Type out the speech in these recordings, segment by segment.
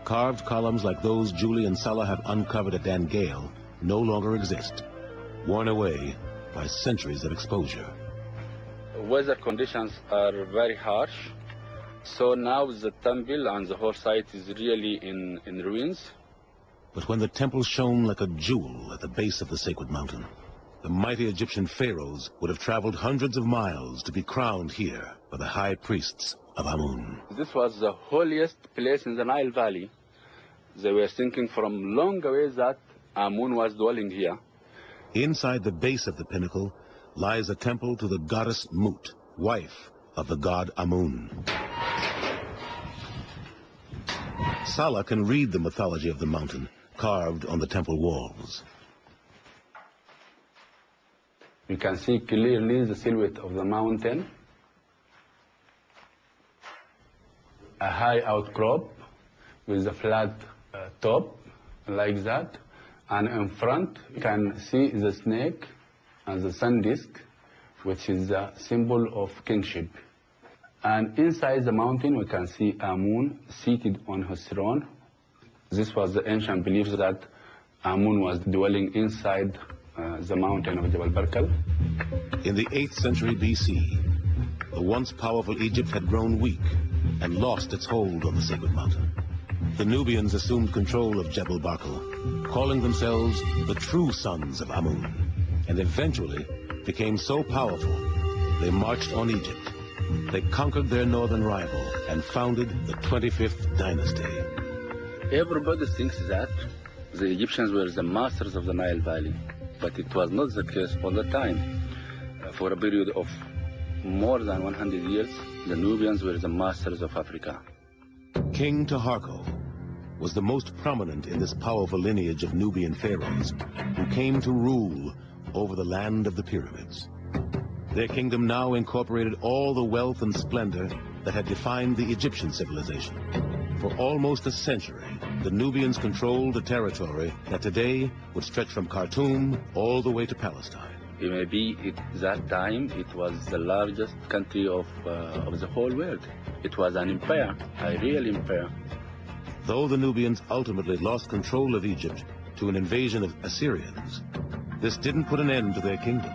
Carved columns like those Julie and Salah have uncovered at Dan Gale no longer exist, worn away by centuries of exposure. Weather conditions are very harsh, so now the temple and the whole site is really in ruins. But when the temple shone like a jewel at the base of the sacred mountain, the mighty Egyptian pharaohs would have traveled hundreds of miles to be crowned here by the high priests of Amun. This was the holiest place in the Nile Valley. They were thinking from long away that Amun was dwelling here. Inside the base of the pinnacle lies a temple to the goddess Mut, wife of the god Amun. Salah can read the mythology of the mountain carved on the temple walls. You can see clearly the silhouette of the mountain, a high outcrop with a flat top like that, and in front you can see the snake and the sun disk, which is a symbol of kingship. And inside the mountain we can see Amun seated on his throne. This was the ancient belief that Amun was dwelling inside the mountain of Jabal Barkal. In the 8th century BC, the once powerful Egypt had grown weak and lost its hold on the sacred mountain. The Nubians assumed control of Jabal Barkal, calling themselves the true sons of Amun, and eventually became so powerful they marched on Egypt. They conquered their northern rival and founded the 25th dynasty. Everybody thinks that the Egyptians were the masters of the Nile Valley, but it was not the case all the time. For a period of more than 100 years, the Nubians were the masters of Africa. King Taharko was the most prominent in this powerful lineage of Nubian pharaohs who came to rule over the land of the pyramids. Their kingdom now incorporated all the wealth and splendor that had defined the Egyptian civilization. For almost a century, the Nubians controlled a territory that today would stretch from Khartoum all the way to Palestine. Maybe at that time it was the largest country of the whole world. It was an empire, a real empire. Though the Nubians ultimately lost control of Egypt to an invasion of Assyrians, this didn't put an end to their kingdom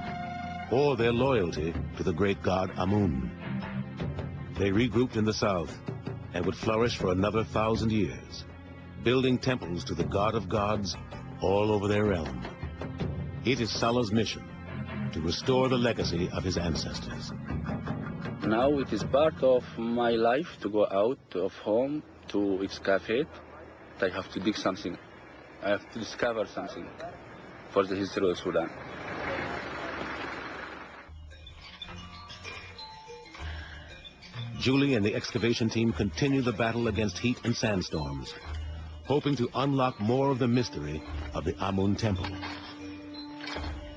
or their loyalty to the great god Amun. They regrouped in the south and would flourish for another 1,000 years, building temples to the god of gods all over their realm. It is Salah's mission to restore the legacy of his ancestors. Now it is part of my life to go out of home to excavate. I have to dig something. I have to discover something for the history of Sudan. Julie and the excavation team continue the battle against heat and sandstorms, hoping to unlock more of the mystery of the Amun temple.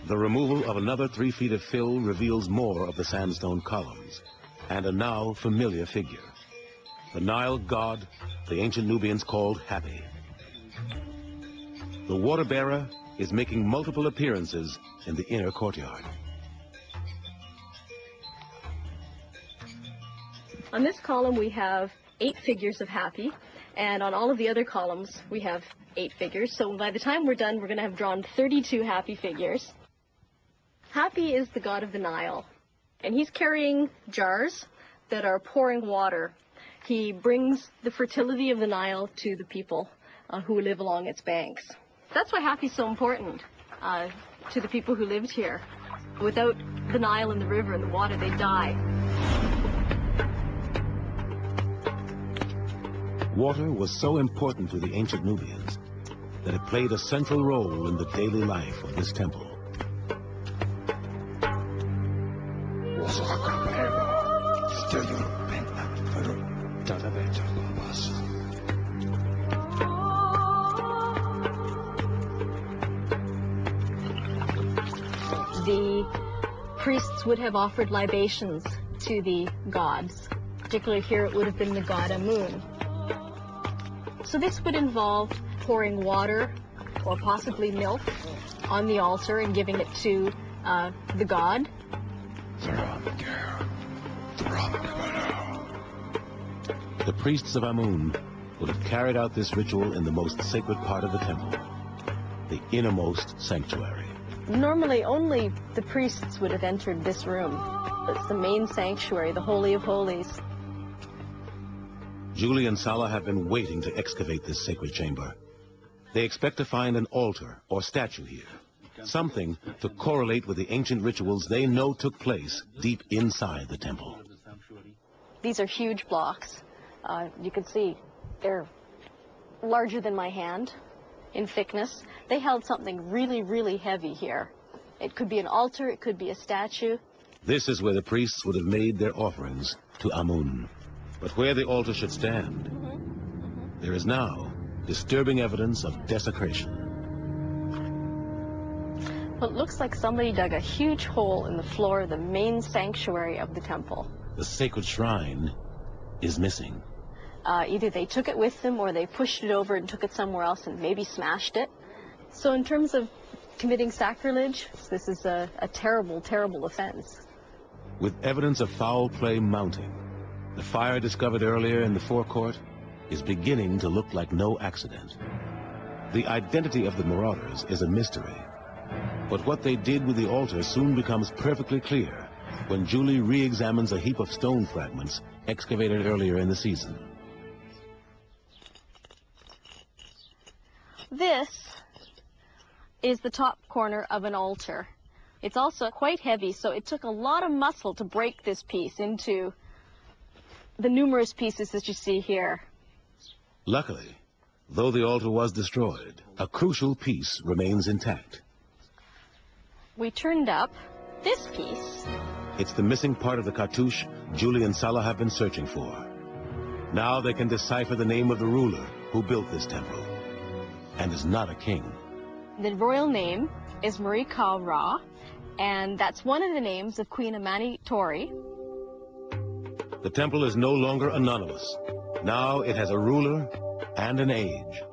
The removal of another 3 feet of fill reveals more of the sandstone columns and a now familiar figure, the Nile god the ancient Nubians called Happy. The water bearer is making multiple appearances in the inner courtyard. On this column we have 8 figures of Happy, and on all of the other columns we have 8 figures. So by the time we're done, we're going to have drawn 32 Happy figures. Happy is the god of the Nile, and he's carrying jars that are pouring water. He brings the fertility of the Nile to the people who live along its banks. That's why Happy's so important to the people who lived here. Without the Nile and the river and the water, they'd die. Water was so important to the ancient Nubians that it played a central role in the daily life of this temple. The priests would have offered libations to the gods. Particularly here it would have been the god Amun. So this would involve pouring water or possibly milk on the altar and giving it to the god. The priests of Amun would have carried out this ritual in the most sacred part of the temple, the innermost sanctuary. Normally, only the priests would have entered this room. It's the main sanctuary, the Holy of Holies. Julie and Salah have been waiting to excavate this sacred chamber. They expect to find an altar or statue here, something to correlate with the ancient rituals they know took place deep inside the temple. These are huge blocks. You can see they're larger than my hand in thickness. They held something really, really heavy here. It could be an altar, it could be a statue. This is where the priests would have made their offerings to Amun. But where the altar should stand, there is now disturbing evidence of desecration. Well, it looks like somebody dug a huge hole in the floor of the main sanctuary of the temple. The sacred shrine is missing. Either they took it with them or they pushed it over and took it somewhere else and maybe smashed it. So in terms of committing sacrilege, this is a terrible, terrible offense. With evidence of foul play mounting, the fire discovered earlier in the forecourt is beginning to look like no accident. The identity of the marauders is a mystery, but what they did with the altar soon becomes perfectly clear when Julie re-examines a heap of stone fragments excavated earlier in the season. This is the top corner of an altar. It's also quite heavy, so it took a lot of muscle to break this piece into the numerous pieces that you see here. Luckily, though the altar was destroyed, a crucial piece remains intact. We turned up this piece. It's the missing part of the cartouche Julie and Salah have been searching for. Now they can decipher the name of the ruler who built this temple, and is not a king. The royal name is Marawi Ra, and that's one of the names of Queen Amani Tori. The temple is no longer anonymous. Now it has a ruler and an age.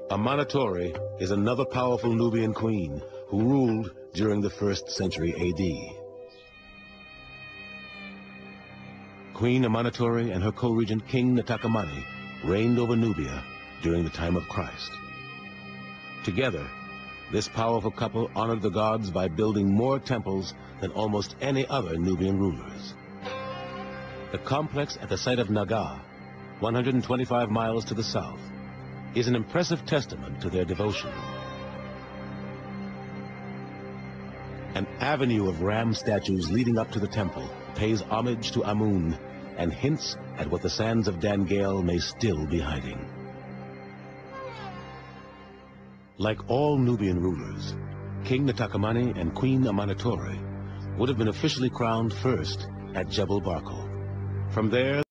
Amanatori is another powerful Nubian queen who ruled during the 1st century AD. Queen Amanatori and her co-regent King Natakamani reigned over Nubia during the time of Christ. Together, this powerful couple honored the gods by building more temples than almost any other Nubian rulers. The complex at the site of Naga, 125 miles to the south, is an impressive testament to their devotion. An avenue of ram statues leading up to the temple pays homage to Amun and hints at what the sands of Dangail may still be hiding. Like all Nubian rulers, King Natakamani and Queen Amanatori would have been officially crowned first at Jebel Barkal. From there,